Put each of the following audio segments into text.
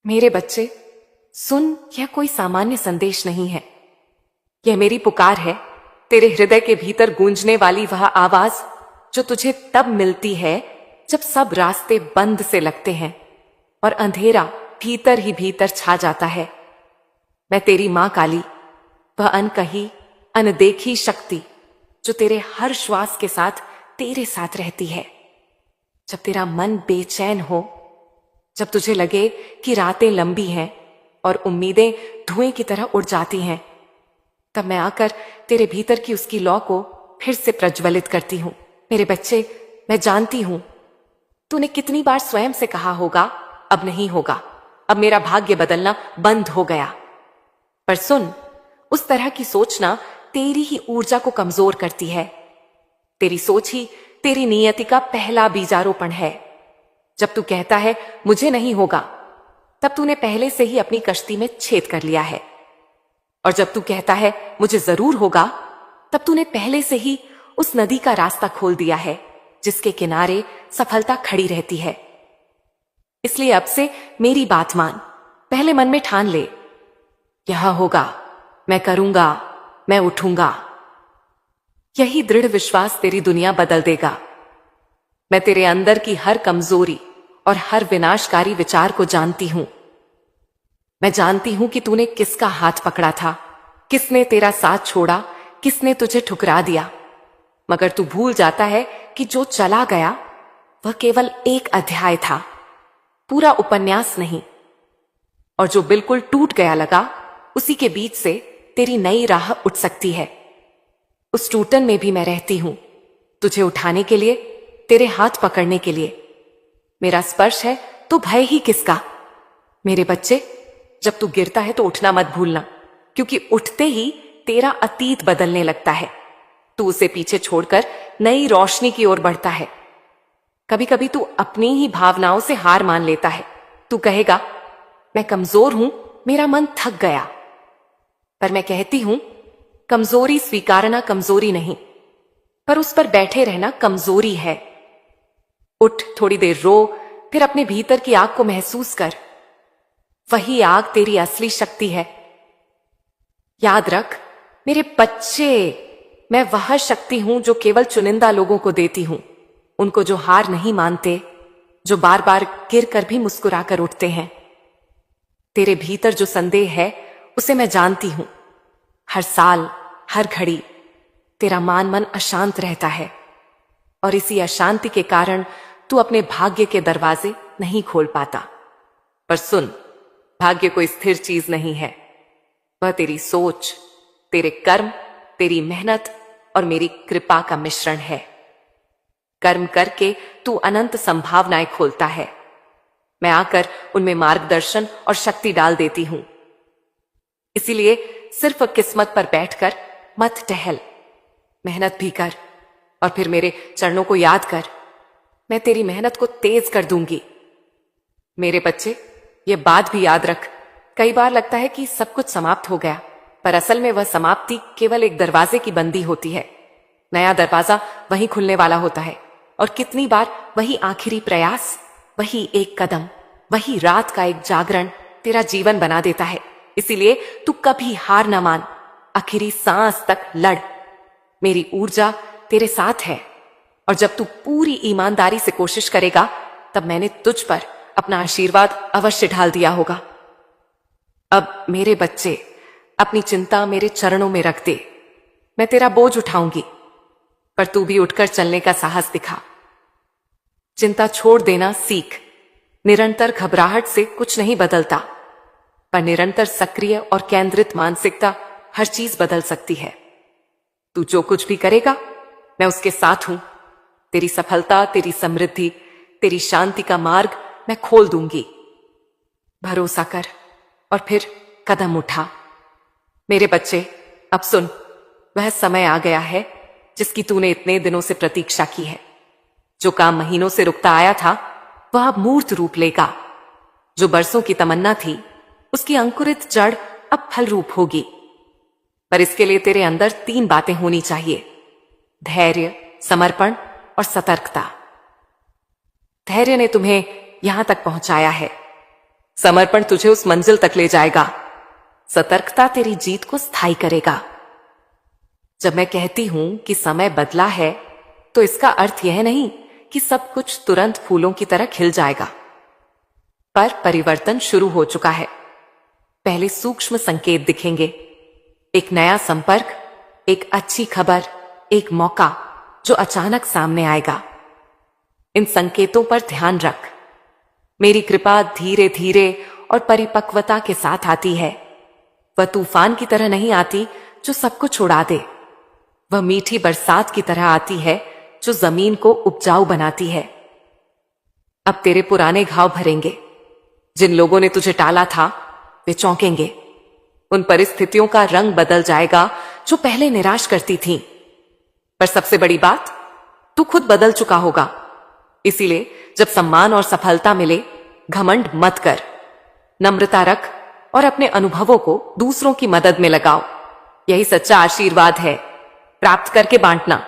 मेरे बच्चे, सुन, यह कोई सामान्य संदेश नहीं है। यह मेरी पुकार है, तेरे हृदय के भीतर गूंजने वाली वह आवाज जो तुझे तब मिलती है जब सब रास्ते बंद से लगते हैं और अंधेरा भीतर ही भीतर छा जाता है। मैं तेरी मां काली, वह अनकही अनदेखी शक्ति जो तेरे हर श्वास के साथ तेरे साथ रहती है। जब तेरा मन बेचैन हो, जब तुझे लगे कि रातें लंबी हैं और उम्मीदें धुएं की तरह उड़ जाती हैं, तब मैं आकर तेरे भीतर की उसकी लौ को फिर से प्रज्वलित करती हूं। मेरे बच्चे, मैं जानती हूं तूने कितनी बार स्वयं से कहा होगा, अब नहीं होगा, अब मेरा भाग्य बदलना बंद हो गया। पर सुन, उस तरह की सोचना तेरी ही ऊर्जा को कमजोर करती है। तेरी सोच ही तेरी नियति का पहला बीजारोपण है। जब तू कहता है मुझे नहीं होगा, तब तूने पहले से ही अपनी कश्ती में छेद कर लिया है। और जब तू कहता है मुझे जरूर होगा, तब तूने पहले से ही उस नदी का रास्ता खोल दिया है जिसके किनारे सफलता खड़ी रहती है। इसलिए अब से मेरी बात मान, पहले मन में ठान ले, यह होगा, मैं करूंगा, मैं उठूंगा। यही दृढ़ विश्वास तेरी दुनिया बदल देगा। मैं तेरे अंदर की हर कमजोरी और हर विनाशकारी विचार को जानती हूं। मैं जानती हूं कि तूने किसका हाथ पकड़ा था, किसने तेरा साथ छोड़ा, किसने तुझे ठुकरा दिया। मगर तू भूल जाता है कि जो चला गया वह केवल एक अध्याय था, पूरा उपन्यास नहीं। और जो बिल्कुल टूट गया लगा, उसी के बीच से तेरी नई राह उठ सकती है। उस टूटन में भी मैं रहती हूं, तुझे उठाने के लिए, तेरे हाथ पकड़ने के लिए। मेरा स्पर्श है तो भय ही किसका। मेरे बच्चे, जब तू गिरता है तो उठना मत भूलना, क्योंकि उठते ही तेरा अतीत बदलने लगता है। तू उसे पीछे छोड़कर नई रोशनी की ओर बढ़ता है। कभी कभी तू अपनी ही भावनाओं से हार मान लेता है। तू कहेगा मैं कमजोर हूं, मेरा मन थक गया। पर मैं कहती हूं, कमजोरी स्वीकारना कमजोरी नहीं, पर उस पर बैठे रहना कमजोरी है। उठ, थोड़ी देर रो, फिर अपने भीतर की आग को महसूस कर। वही आग तेरी असली शक्ति है। याद रख मेरे बच्चे, मैं वह शक्ति हूं जो केवल चुनिंदा लोगों को देती हूं, उनको जो हार नहीं मानते, जो बार बार गिर कर भी मुस्कुराकर उठते हैं। तेरे भीतर जो संदेह है उसे मैं जानती हूं। हर साल, हर घड़ी तेरा मन अशांत रहता है और इसी अशांति के कारण तू अपने भाग्य के दरवाजे नहीं खोल पाता। पर सुन, भाग्य कोई स्थिर चीज नहीं है। वह तेरी सोच, तेरे कर्म, तेरी मेहनत और मेरी कृपा का मिश्रण है। कर्म करके तू अनंत संभावनाएं खोलता है। मैं आकर उनमें मार्गदर्शन और शक्ति डाल देती हूं। इसीलिए सिर्फ किस्मत पर बैठकर मत टहल, मेहनत भी कर और फिर मेरे चरणों को याद कर। मैं तेरी मेहनत को तेज कर दूंगी। मेरे बच्चे, ये बात भी याद रख, कई बार लगता है कि सब कुछ समाप्त हो गया, पर असल में वह समाप्ति केवल एक दरवाजे की बंदी होती है। नया दरवाजा वहीं खुलने वाला होता है और कितनी बार वही आखिरी प्रयास, वही एक कदम, वही रात का एक जागरण तेरा जीवन बना देता है। इसीलिए तू कभी हार न मान, आखिरी सांस तक लड़। मेरी ऊर्जा तेरे साथ है और जब तू पूरी ईमानदारी से कोशिश करेगा, तब मैंने तुझ पर अपना आशीर्वाद अवश्य ढाल दिया होगा। अब मेरे बच्चे, अपनी चिंता मेरे चरणों में रख दे। मैं तेरा बोझ उठाऊंगी, पर तू भी उठकर चलने का साहस दिखा। चिंता छोड़ देना सीख। निरंतर घबराहट से कुछ नहीं बदलता, पर निरंतर सक्रिय और केंद्रित मानसिकता हर चीज बदल सकती है। तू जो कुछ भी करेगा, मैं उसके साथ हूं। तेरी सफलता, तेरी समृद्धि, तेरी शांति का मार्ग मैं खोल दूंगी। भरोसा कर और फिर कदम उठा। मेरे बच्चे, अब सुन, वह समय आ गया है जिसकी तूने इतने दिनों से प्रतीक्षा की है। जो काम महीनों से रुकता आया था, वह अब मूर्त रूप लेगा। जो बरसों की तमन्ना थी, उसकी अंकुरित जड़ अब फल रूप होगी। पर इसके लिए तेरे अंदर 3 बातें होनी चाहिए: धैर्य, समर्पण और सतर्कता। धैर्य ने तुम्हें यहां तक पहुंचाया है। समर्पण तुझे उस मंजिल तक ले जाएगा। सतर्कता तेरी जीत को स्थायी करेगा। जब मैं कहती हूं कि समय बदला है, तो इसका अर्थ यह नहीं कि सब कुछ तुरंत फूलों की तरह खिल जाएगा, पर परिवर्तन शुरू हो चुका है। पहले सूक्ष्म संकेत दिखेंगे, एक नया संपर्क, एक अच्छी खबर, एक मौका जो अचानक सामने आएगा। इन संकेतों पर ध्यान रख। मेरी कृपा धीरे धीरे और परिपक्वता के साथ आती है। वह तूफान की तरह नहीं आती जो सब कुछ उड़ा दे। वह मीठी बरसात की तरह आती है जो जमीन को उपजाऊ बनाती है। अब तेरे पुराने घाव भरेंगे। जिन लोगों ने तुझे टाला था वे चौंकेंगे। उन परिस्थितियों का रंग बदल जाएगा जो पहले निराश करती थीं। पर सबसे बड़ी बात, तू खुद बदल चुका होगा। इसीलिए जब सम्मान और सफलता मिले, घमंड मत कर। नम्रता रख और अपने अनुभवों को दूसरों की मदद में लगाओ। यही सच्चा आशीर्वाद है, प्राप्त करके बांटना।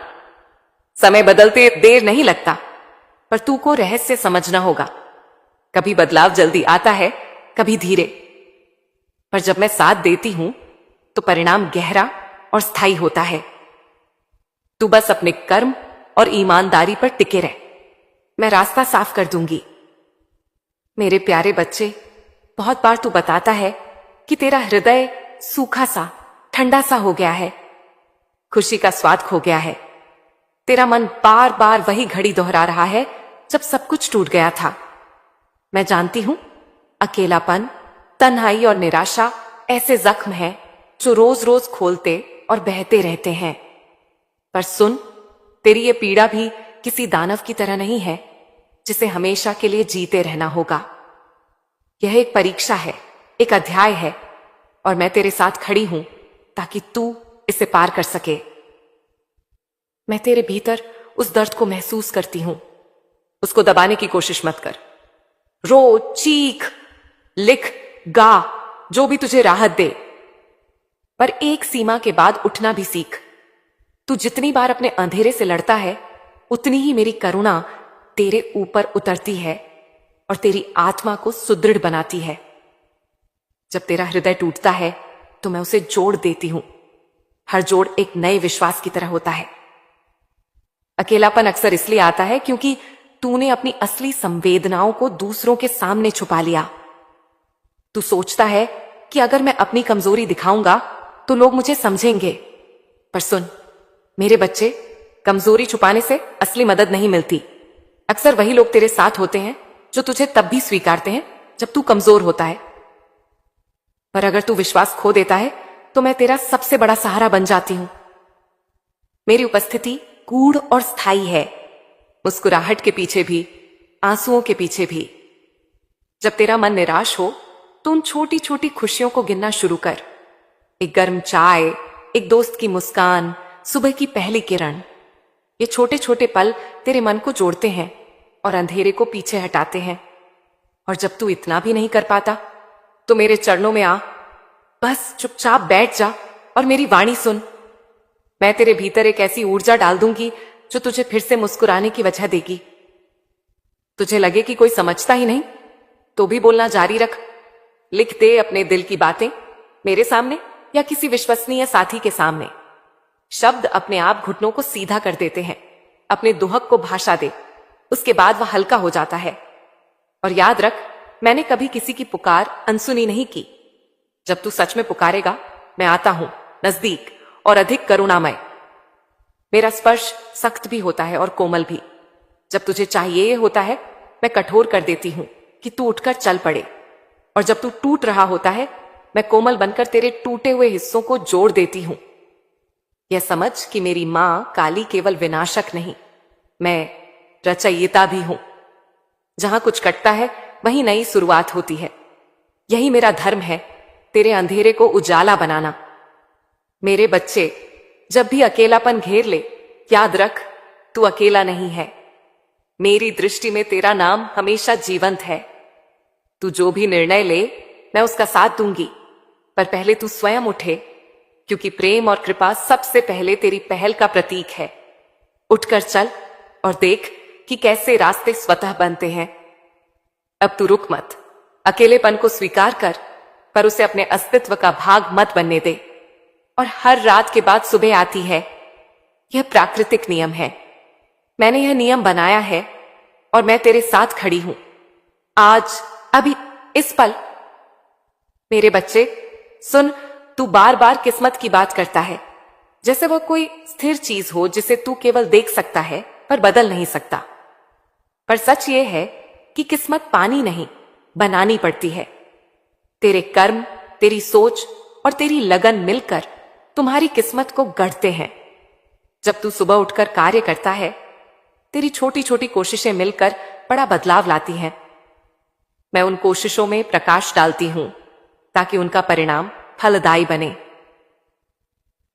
समय बदलते देर नहीं लगता, पर तू को रहस्य समझना होगा। कभी बदलाव जल्दी आता है, कभी धीरे, पर जब मैं साथ देती हूं तो परिणाम गहरा और स्थायी होता है। तू बस अपने कर्म और ईमानदारी पर टिके रह। मैं रास्ता साफ कर दूंगी। मेरे प्यारे बच्चे, बहुत बार तू बताता है कि तेरा हृदय सूखा सा, ठंडा सा हो गया है। खुशी का स्वाद खो गया है। तेरा मन बार बार वही घड़ी दोहरा रहा है जब सब कुछ टूट गया था। मैं जानती हूं, अकेलापन, तन्हाई और निराशा ऐसे जख्म हैं जो रोज रोज खोलते और बहते रहते हैं। पर सुन, तेरी ये पीड़ा भी किसी दानव की तरह नहीं है जिसे हमेशा के लिए जीते रहना होगा। यह एक परीक्षा है, एक अध्याय है, और मैं तेरे साथ खड़ी हूं ताकि तू इसे पार कर सके। मैं तेरे भीतर उस दर्द को महसूस करती हूं। उसको दबाने की कोशिश मत कर। रो, चीख, लिख, गा, जो भी तुझे राहत दे, पर एक सीमा के बाद उठना भी सीख। तू जितनी बार अपने अंधेरे से लड़ता है, उतनी ही मेरी करुणा तेरे ऊपर उतरती है और तेरी आत्मा को सुदृढ़ बनाती है। जब तेरा हृदय टूटता है तो मैं उसे जोड़ देती हूं। हर जोड़ एक नए विश्वास की तरह होता है। अकेलापन अक्सर इसलिए आता है क्योंकि तूने अपनी असली संवेदनाओं को दूसरों के सामने छुपा लिया। तू सोचता है कि अगर मैं अपनी कमजोरी दिखाऊंगा तो लोग मुझे समझेंगे। पर सुन मेरे बच्चे, कमजोरी छुपाने से असली मदद नहीं मिलती। अक्सर वही लोग तेरे साथ होते हैं जो तुझे तब भी स्वीकारते हैं जब तू कमजोर होता है। पर अगर तू विश्वास खो देता है तो मैं तेरा सबसे बड़ा सहारा बन जाती हूं। मेरी उपस्थिति गूढ़ और स्थायी है, मुस्कुराहट के पीछे भी, आंसुओं के पीछे भी। जब तेरा मन निराश हो तो उन छोटी छोटी खुशियों को गिनना शुरू कर। एक गर्म चाय, एक दोस्त की मुस्कान, सुबह की पहली किरण। ये छोटे छोटे पल तेरे मन को जोड़ते हैं और अंधेरे को पीछे हटाते हैं। और जब तू इतना भी नहीं कर पाता तो मेरे चरणों में आ, बस चुपचाप बैठ जा और मेरी वाणी सुन। मैं तेरे भीतर एक ऐसी ऊर्जा डाल दूंगी जो तुझे फिर से मुस्कुराने की वजह देगी। तुझे लगे कि कोई समझता ही नहीं तो भी बोलना जारी रख। लिख दे अपने दिल की बातें मेरे सामने या किसी विश्वसनीय साथी के सामने। शब्द अपने आप घुटनों को सीधा कर देते हैं। अपने दुहक को भाषा दे, उसके बाद वह हल्का हो जाता है। और याद रख, मैंने कभी किसी की पुकार अनसुनी नहीं की। जब तू सच में पुकारेगा, मैं आता हूं, नजदीक और अधिक करुणामय। मेरा स्पर्श सख्त भी होता है और कोमल भी। जब तुझे चाहिए होता है, मैं कठोर कर देती हूं कि तू उठकर चल पड़े। और जब तू टूट रहा होता है, मैं कोमल बनकर तेरे टूटे हुए हिस्सों को जोड़ देती हूं। यह समझ कि मेरी मां काली केवल विनाशक नहीं, मैं रचयिता भी हूं। जहां कुछ कटता है वहीं नई शुरुआत होती है। यही मेरा धर्म है, तेरे अंधेरे को उजाला बनाना। मेरे बच्चे, जब भी अकेलापन घेर ले, याद रख, तू अकेला नहीं है। मेरी दृष्टि में तेरा नाम हमेशा जीवंत है। तू जो भी निर्णय ले, मैं उसका साथ दूंगी, पर पहले तू स्वयं उठे, क्योंकि प्रेम और कृपा सबसे पहले तेरी पहल का प्रतीक है। उठकर चल और देख कि कैसे रास्ते स्वतः बनते हैं। अब तू रुक मत, अकेलेपन को स्वीकार कर, पर उसे अपने अस्तित्व का भाग मत बनने दे। और हर रात के बाद सुबह आती है। यह प्राकृतिक नियम है। मैंने यह नियम बनाया है और मैं तेरे साथ खड़ी हूं, आज, अभी, इस पल। मेरे बच्चे सुन, तू बार बार किस्मत की बात करता है, जैसे वह कोई स्थिर चीज हो जिसे तू केवल देख सकता है पर बदल नहीं सकता। पर सच यह है कि किस्मत पानी नहीं, बनानी पड़ती है। तेरे कर्म, तेरी सोच और तेरी लगन मिलकर तुम्हारी किस्मत को गढ़ते हैं। जब तू सुबह उठकर कार्य करता है, तेरी छोटी छोटी कोशिशें मिलकर बड़ा बदलाव लाती हैं। मैं उन कोशिशों में प्रकाश डालती हूं ताकि उनका परिणाम फलदायी बने।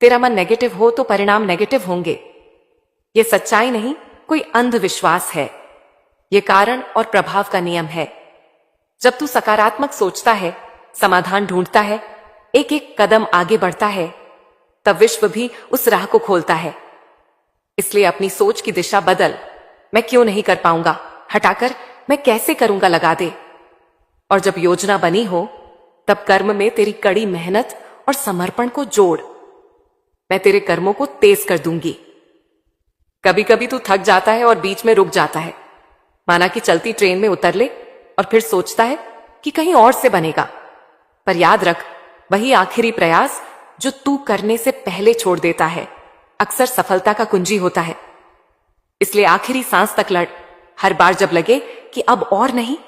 तेरा मन नेगेटिव हो तो परिणाम नेगेटिव होंगे। यह सच्चाई नहीं, कोई अंधविश्वास है। यह कारण और प्रभाव का नियम है। जब तू सकारात्मक सोचता है, समाधान ढूंढता है, एक एक कदम आगे बढ़ता है, तब विश्व भी उस राह को खोलता है। इसलिए अपनी सोच की दिशा बदल। मैं क्यों नहीं कर पाऊंगा हटाकर मैं कैसे करूंगा लगा दे। और जब योजना बनी हो, तब कर्म में तेरी कड़ी मेहनत और समर्पण को जोड़। मैं तेरे कर्मों को तेज कर दूंगी। कभी कभी तू थक जाता है और बीच में रुक जाता है, माना कि चलती ट्रेन में उतर ले, और फिर सोचता है कि कहीं और से बनेगा। पर याद रख, वही आखिरी प्रयास जो तू करने से पहले छोड़ देता है, अक्सर सफलता का कुंजी होता है। इसलिए आखिरी सांस तक लड़। हर बार जब लगे कि अब और नहीं,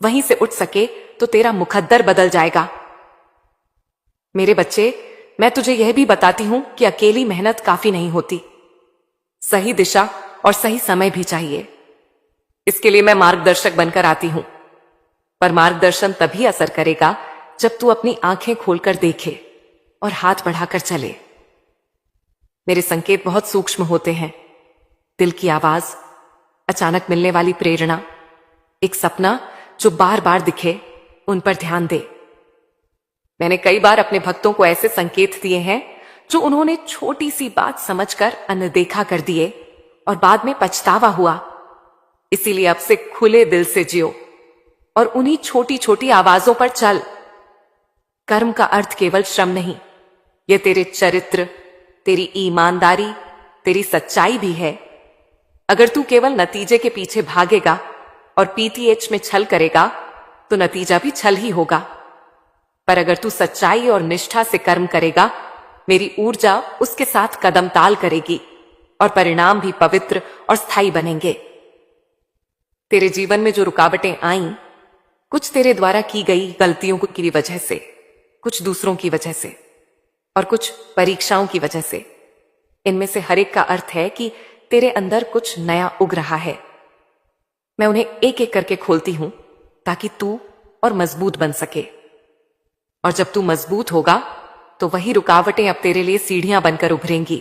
वहीं से उठ सके तो तेरा मुकद्दर बदल जाएगा। मेरे बच्चे, मैं तुझे यह भी बताती हूं कि अकेली मेहनत काफी नहीं होती। सही दिशा और सही समय भी चाहिए। इसके लिए मैं मार्गदर्शक बनकर आती हूं। पर मार्गदर्शन तभी असर करेगा जब तू अपनी आंखें खोलकर देखे और हाथ बढ़ाकर चले। मेरे संकेत बहुत सूक्ष्म होते हैं। दिल की आवाज, अचानक मिलने वाली प्रेरणा, एक सपना जो बार बार दिखे, उन पर ध्यान दे। मैंने कई बार अपने भक्तों को ऐसे संकेत दिए हैं जो उन्होंने छोटी सी बात समझकर अनदेखा कर दिए और बाद में पछतावा हुआ। इसीलिए अब से खुले दिल से जियो और उन्हीं छोटी छोटी आवाजों पर चल। कर्म का अर्थ केवल श्रम नहीं, यह तेरे चरित्र, तेरी ईमानदारी, तेरी सच्चाई भी है। अगर तू केवल नतीजे के पीछे भागेगा और पीटीएच में छल करेगा तो नतीजा भी छल ही होगा। पर अगर तू सच्चाई और निष्ठा से कर्म करेगा, मेरी ऊर्जा उसके साथ कदम ताल करेगी और परिणाम भी पवित्र और स्थायी बनेंगे। तेरे जीवन में जो रुकावटें आईं, कुछ तेरे द्वारा की गई गलतियों की वजह से, कुछ दूसरों की वजह से और कुछ परीक्षाओं की वजह से। इनमें से हर एक का अर्थ है कि तेरे अंदर कुछ नया उग रहा है। मैं उन्हें एक एक करके खोलती हूं ताकि तू और मजबूत बन सके। और जब तू मजबूत होगा तो वही रुकावटें अब तेरे लिए सीढ़ियां बनकर उभरेंगी।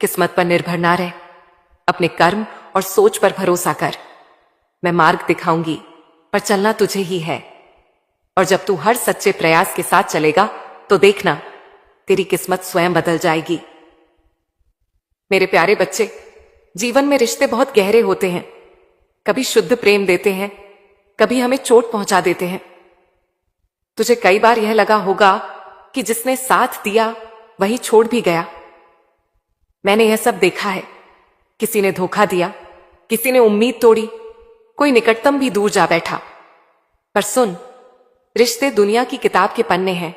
किस्मत पर निर्भर ना रह, अपने कर्म और सोच पर भरोसा कर। मैं मार्ग दिखाऊंगी, पर चलना तुझे ही है। और जब तू हर सच्चे प्रयास के साथ चलेगा तो देखना, तेरी किस्मत स्वयं बदल जाएगी। मेरे प्यारे बच्चे, जीवन में रिश्ते बहुत गहरे होते हैं। कभी शुद्ध प्रेम देते हैं, कभी हमें चोट पहुंचा देते हैं। तुझे कई बार यह लगा होगा कि जिसने साथ दिया वही छोड़ भी गया। मैंने यह सब देखा है। किसी ने धोखा दिया, किसी ने उम्मीद तोड़ी, कोई निकटतम भी दूर जा बैठा। पर सुन, रिश्ते दुनिया की किताब के पन्ने हैं।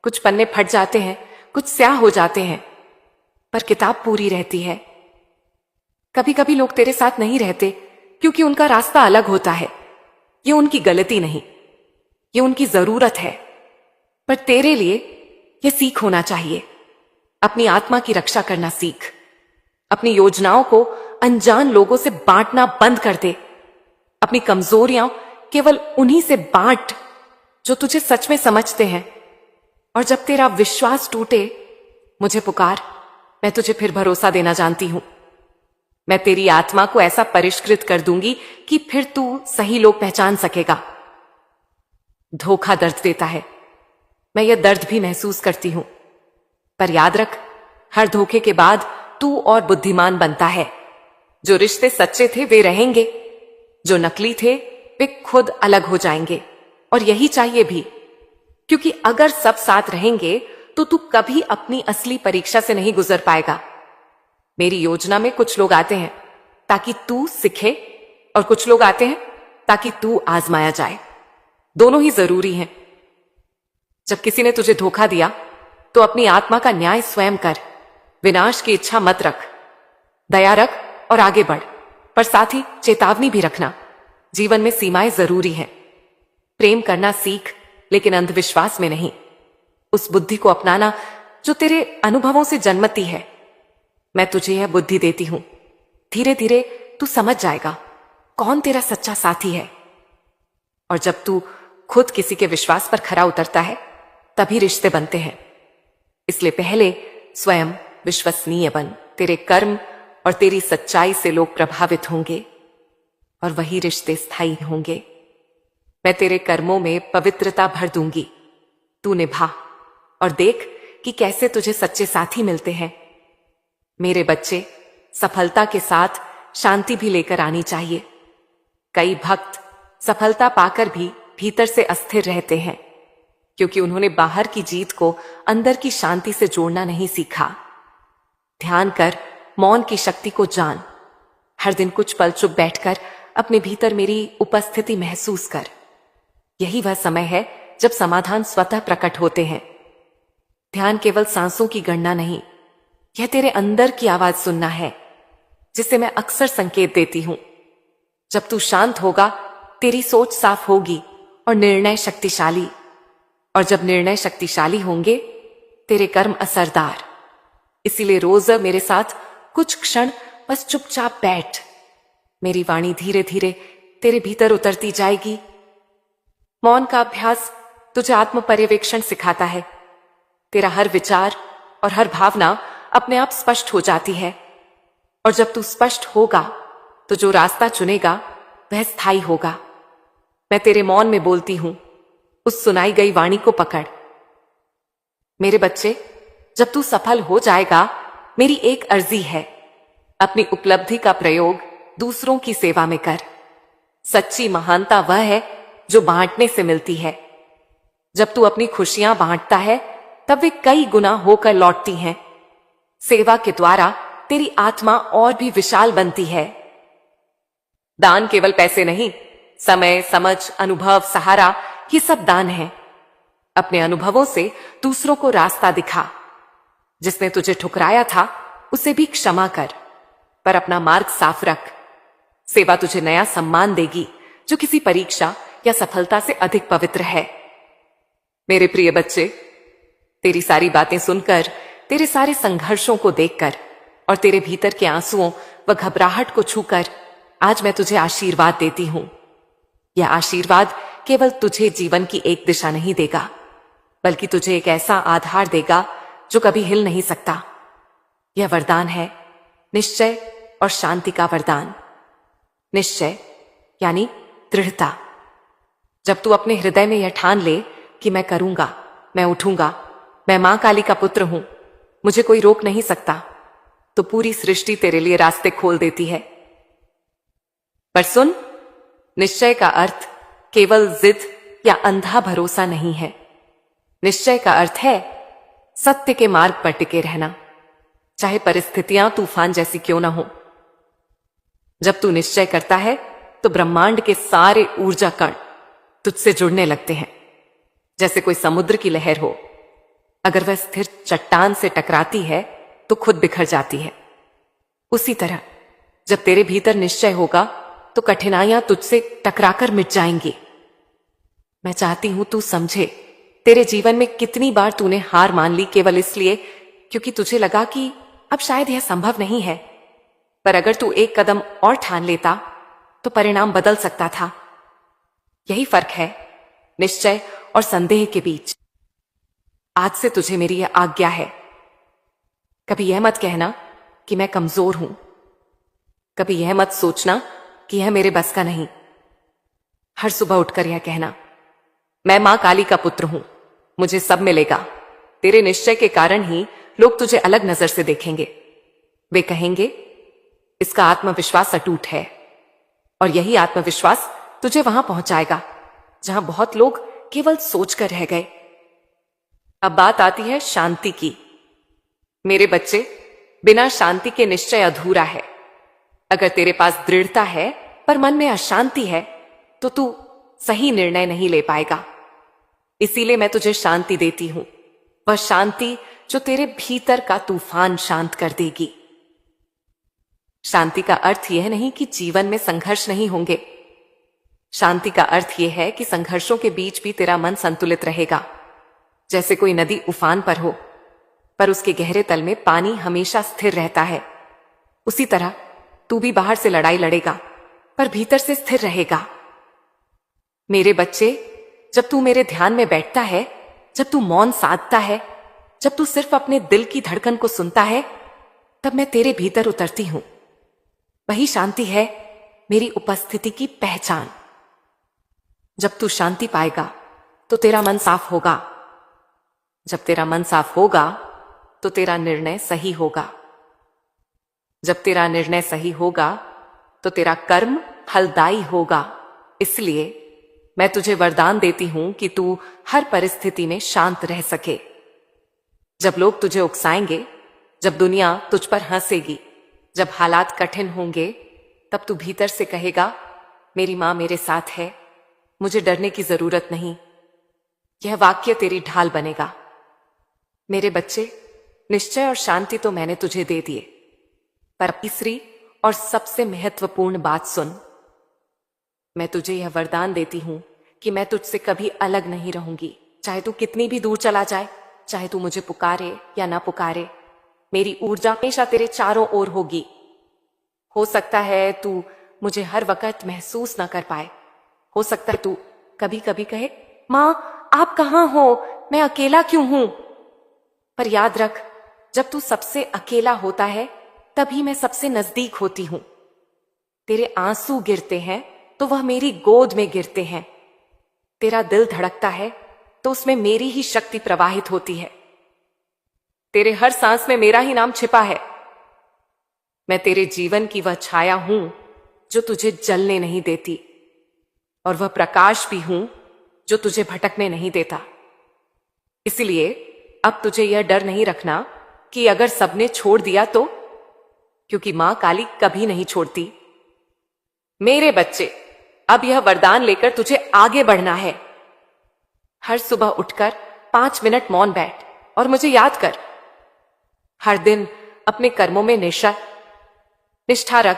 कुछ पन्ने फट जाते हैं, कुछ स्याह हो जाते हैं, पर किताब पूरी रहती है। कभी कभी लोग तेरे साथ नहीं रहते क्योंकि उनका रास्ता अलग होता है। ये उनकी गलती नहीं, ये उनकी जरूरत है। पर तेरे लिए यह सीख होना चाहिए। अपनी आत्मा की रक्षा करना सीख। अपनी योजनाओं को अनजान लोगों से बांटना बंद कर दे। अपनी कमजोरियां केवल उन्हीं से बांट जो तुझे सच में समझते हैं। और जब तेरा विश्वास टूटे, मुझे पुकार। मैं तुझे फिर भरोसा देना जानती हूं। मैं तेरी आत्मा को ऐसा परिष्कृत कर दूंगी कि फिर तू सही लोग पहचान सकेगा। धोखा दर्द देता है, मैं यह दर्द भी महसूस करती हूं। पर याद रख, हर धोखे के बाद तू और बुद्धिमान बनता है। जो रिश्ते सच्चे थे वे रहेंगे, जो नकली थे वे खुद अलग हो जाएंगे। और यही चाहिए भी, क्योंकि अगर सब साथ रहेंगे तो तू कभी अपनी असली परीक्षा से नहीं गुजर पाएगा। मेरी योजना में कुछ लोग आते हैं ताकि तू सीखे और कुछ लोग आते हैं ताकि तू आजमाया जाए। दोनों ही जरूरी हैं। जब किसी ने तुझे धोखा दिया तो अपनी आत्मा का न्याय स्वयं कर। विनाश की इच्छा मत रख, दया रख और आगे बढ़, पर साथ ही चेतावनी भी रखना। जीवन में सीमाएं जरूरी हैं। प्रेम करना सीख, लेकिन अंधविश्वास में नहीं। उस बुद्धि को अपनाना जो तेरे अनुभवों से जन्मती है। मैं तुझे यह बुद्धि देती हूं, धीरे धीरे तू समझ जाएगा कौन तेरा सच्चा साथी है। और जब तू खुद किसी के विश्वास पर खरा उतरता है तभी रिश्ते बनते हैं। इसलिए पहले स्वयं विश्वसनीय बन। तेरे कर्म और तेरी सच्चाई से लोग प्रभावित होंगे और वही रिश्ते स्थायी होंगे। मैं तेरे कर्मों में पवित्रता भर दूंगी, तू निभा और देख कि कैसे तुझे सच्चे साथी मिलते हैं। मेरे बच्चे, सफलता के साथ शांति भी लेकर आनी चाहिए। कई भक्त सफलता पाकर भी भीतर से अस्थिर रहते हैं, क्योंकि उन्होंने बाहर की जीत को अंदर की शांति से जोड़ना नहीं सीखा। ध्यान कर, मौन की शक्ति को जान। हर दिन कुछ पल चुप बैठकर अपने भीतर मेरी उपस्थिति महसूस कर। यही वह समय है जब समाधान स्वतः प्रकट होते हैं। ध्यान केवल सांसों की गणना नहीं, यह तेरे अंदर की आवाज सुनना है, जिसे मैं अक्सर संकेत देती हूं। जब तू शांत होगा, तेरी सोच साफ होगी और निर्णय शक्तिशाली। और जब निर्णय शक्तिशाली होंगे, तेरे कर्म असरदार। इसीलिए रोज मेरे साथ कुछ क्षण बस चुपचाप बैठ। मेरी वाणी धीरे धीरे तेरे भीतर उतरती जाएगी। मौन का अभ्यास तुझे आत्म पर्यवेक्षण सिखाता है। तेरा हर विचार और हर भावना अपने आप स्पष्ट हो जाती है। और जब तू स्पष्ट होगा तो जो रास्ता चुनेगा वह स्थायी होगा। मैं तेरे मौन में बोलती हूं, उस सुनाई गई वाणी को पकड़। मेरे बच्चे, जब तू सफल हो जाएगा, मेरी एक अर्जी है, अपनी उपलब्धि का प्रयोग दूसरों की सेवा में कर। सच्ची महानता वह है जो बांटने से मिलती है। जब तू अपनी खुशियां बांटता है तब वे कई गुना होकर लौटती हैं। सेवा के द्वारा तेरी आत्मा और भी विशाल बनती है। दान केवल पैसे नहीं, समय, समझ, अनुभव, सहारा, ये सब दान है। अपने अनुभवों से दूसरों को रास्ता दिखा। जिसने तुझे ठुकराया था उसे भी क्षमा कर, पर अपना मार्ग साफ रख। सेवा तुझे नया सम्मान देगी जो किसी परीक्षा या सफलता से अधिक पवित्र है। मेरे प्रिय बच्चे, तेरी सारी बातें सुनकर, तेरे सारे संघर्षों को देखकर और तेरे भीतर के आंसुओं व घबराहट को छूकर आज मैं तुझे आशीर्वाद देती हूं। यह आशीर्वाद केवल तुझे जीवन की एक दिशा नहीं देगा, बल्कि तुझे एक ऐसा आधार देगा जो कभी हिल नहीं सकता। यह वरदान है, निश्चय और शांति का वरदान। निश्चय यानी दृढ़ता। जब तू अपने हृदय में यह ठान ले कि मैं करूंगा, मैं उठूंगा, मैं मां काली का पुत्र हूं, मुझे कोई रोक नहीं सकता, तो पूरी सृष्टि तेरे लिए रास्ते खोल देती है। पर सुन, निश्चय का अर्थ केवल जिद या अंधा भरोसा नहीं है। निश्चय का अर्थ है सत्य के मार्ग पर टिके रहना, चाहे परिस्थितियां तूफान जैसी क्यों ना हो। जब तू निश्चय करता है तो ब्रह्मांड के सारे ऊर्जा कण तुझसे जुड़ने लगते हैं, जैसे कोई समुद्र की लहर हो। अगर वह स्थिर चट्टान से टकराती है तो खुद बिखर जाती है। उसी तरह जब तेरे भीतर निश्चय होगा तो कठिनाइयां तुझसे टकराकर मिट जाएंगी। मैं चाहती हूं तू समझे, तेरे जीवन में कितनी बार तूने हार मान ली केवल इसलिए क्योंकि तुझे लगा कि अब शायद यह संभव नहीं है। पर अगर तू एक कदम और ठान लेता तो परिणाम बदल सकता था। यही फर्क है निश्चय और संदेह के बीच। आज से तुझे मेरी यह आज्ञा है, कभी यह मत कहना कि मैं कमजोर हूं, कभी यह मत सोचना कि यह मेरे बस का नहीं। हर सुबह उठकर यह कहना, मैं मां काली का पुत्र हूं, मुझे सब मिलेगा। तेरे निश्चय के कारण ही लोग तुझे अलग नजर से देखेंगे। वे कहेंगे, इसका आत्मविश्वास अटूट है, और यही आत्मविश्वास तुझे वहां पहुंचाएगा जहां बहुत लोग केवल सोचकर रह गए। अब बात आती है शांति की। मेरे बच्चे, बिना शांति के निश्चय अधूरा है। अगर तेरे पास दृढ़ता है पर मन में अशांति है तो तू सही निर्णय नहीं ले पाएगा। इसीलिए मैं तुझे शांति देती हूं, वह शांति जो तेरे भीतर का तूफान शांत कर देगी। शांति का अर्थ यह नहीं कि जीवन में संघर्ष नहीं होंगे। शांति का अर्थ यह है कि संघर्षों के बीच भी तेरा मन संतुलित रहेगा। जैसे कोई नदी उफान पर हो, पर उसके गहरे तल में पानी हमेशा स्थिर रहता है, उसी तरह तू भी बाहर से लड़ाई लड़ेगा पर भीतर से स्थिर रहेगा। मेरे बच्चे, जब तू मेरे ध्यान में बैठता है, जब तू मौन साधता है, जब तू सिर्फ अपने दिल की धड़कन को सुनता है, तब मैं तेरे भीतर उतरती हूं। वही शांति है मेरी उपस्थिति की पहचान। जब तू शांति पाएगा तो तेरा मन साफ होगा। जब तेरा मन साफ होगा तो तेरा निर्णय सही होगा। जब तेरा निर्णय सही होगा तो तेरा कर्म फलदायी होगा। इसलिए मैं तुझे वरदान देती हूं कि तू हर परिस्थिति में शांत रह सके। जब लोग तुझे उकसाएंगे, जब दुनिया तुझ पर हंसेगी, जब हालात कठिन होंगे, तब तू भीतर से कहेगा, मेरी मां मेरे साथ है, मुझे डरने की जरूरत नहीं। यह वाक्य तेरी ढाल बनेगा। मेरे बच्चे, निश्चय और शांति तो मैंने तुझे दे दिए, पर तीसरी और सबसे महत्वपूर्ण बात सुन। मैं तुझे यह वरदान देती हूं कि मैं तुझसे कभी अलग नहीं रहूंगी। चाहे तू कितनी भी दूर चला जाए, चाहे तू मुझे पुकारे या ना पुकारे, मेरी ऊर्जा हमेशा तेरे चारों ओर होगी। हो सकता है तू मुझे हर वक्त महसूस ना कर पाए, हो सकता है तू कभी कभी कहे, मां आप कहां हो, मैं अकेला क्यों हूं? पर याद रख, जब तू सबसे अकेला होता है तभी मैं सबसे नजदीक होती हूं। तेरे आंसू गिरते हैं तो वह मेरी गोद में गिरते हैं। तेरा दिल धड़कता है तो उसमें मेरी ही शक्ति प्रवाहित होती है। तेरे हर सांस में मेरा ही नाम छिपा है। मैं तेरे जीवन की वह छाया हूं जो तुझे जलने नहीं देती, और वह प्रकाश भी हूं जो तुझे भटकने नहीं देता। इसलिए अब तुझे यह डर नहीं रखना कि अगर सबने छोड़ दिया तो, क्योंकि मां काली कभी नहीं छोड़ती। मेरे बच्चे, अब यह वरदान लेकर तुझे आगे बढ़ना है। हर सुबह उठकर 5 मिनट मौन बैठ और मुझे याद कर। हर दिन अपने कर्मों में निष्ठा रख,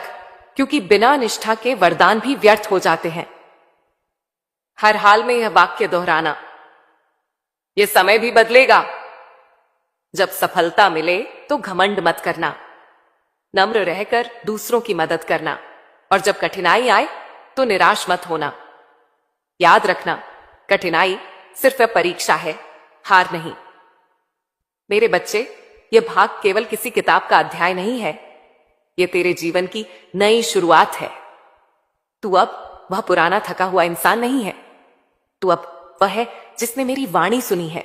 क्योंकि बिना निष्ठा के वरदान भी व्यर्थ हो जाते हैं। हर हाल में यह वाक्य दोहराना। यह समय भी बदलेगा। जब सफलता मिले तो घमंड मत करना, नम्र रहकर दूसरों की मदद करना, और जब कठिनाई आए तो निराश मत होना। याद रखना, कठिनाई सिर्फ परीक्षा है, हार नहीं। मेरे बच्चे, यह भाग केवल किसी किताब का अध्याय नहीं है, यह तेरे जीवन की नई शुरुआत है। तू अब वह पुराना थका हुआ इंसान नहीं है, तू अब वह है जिसने मेरी वाणी सुनी है,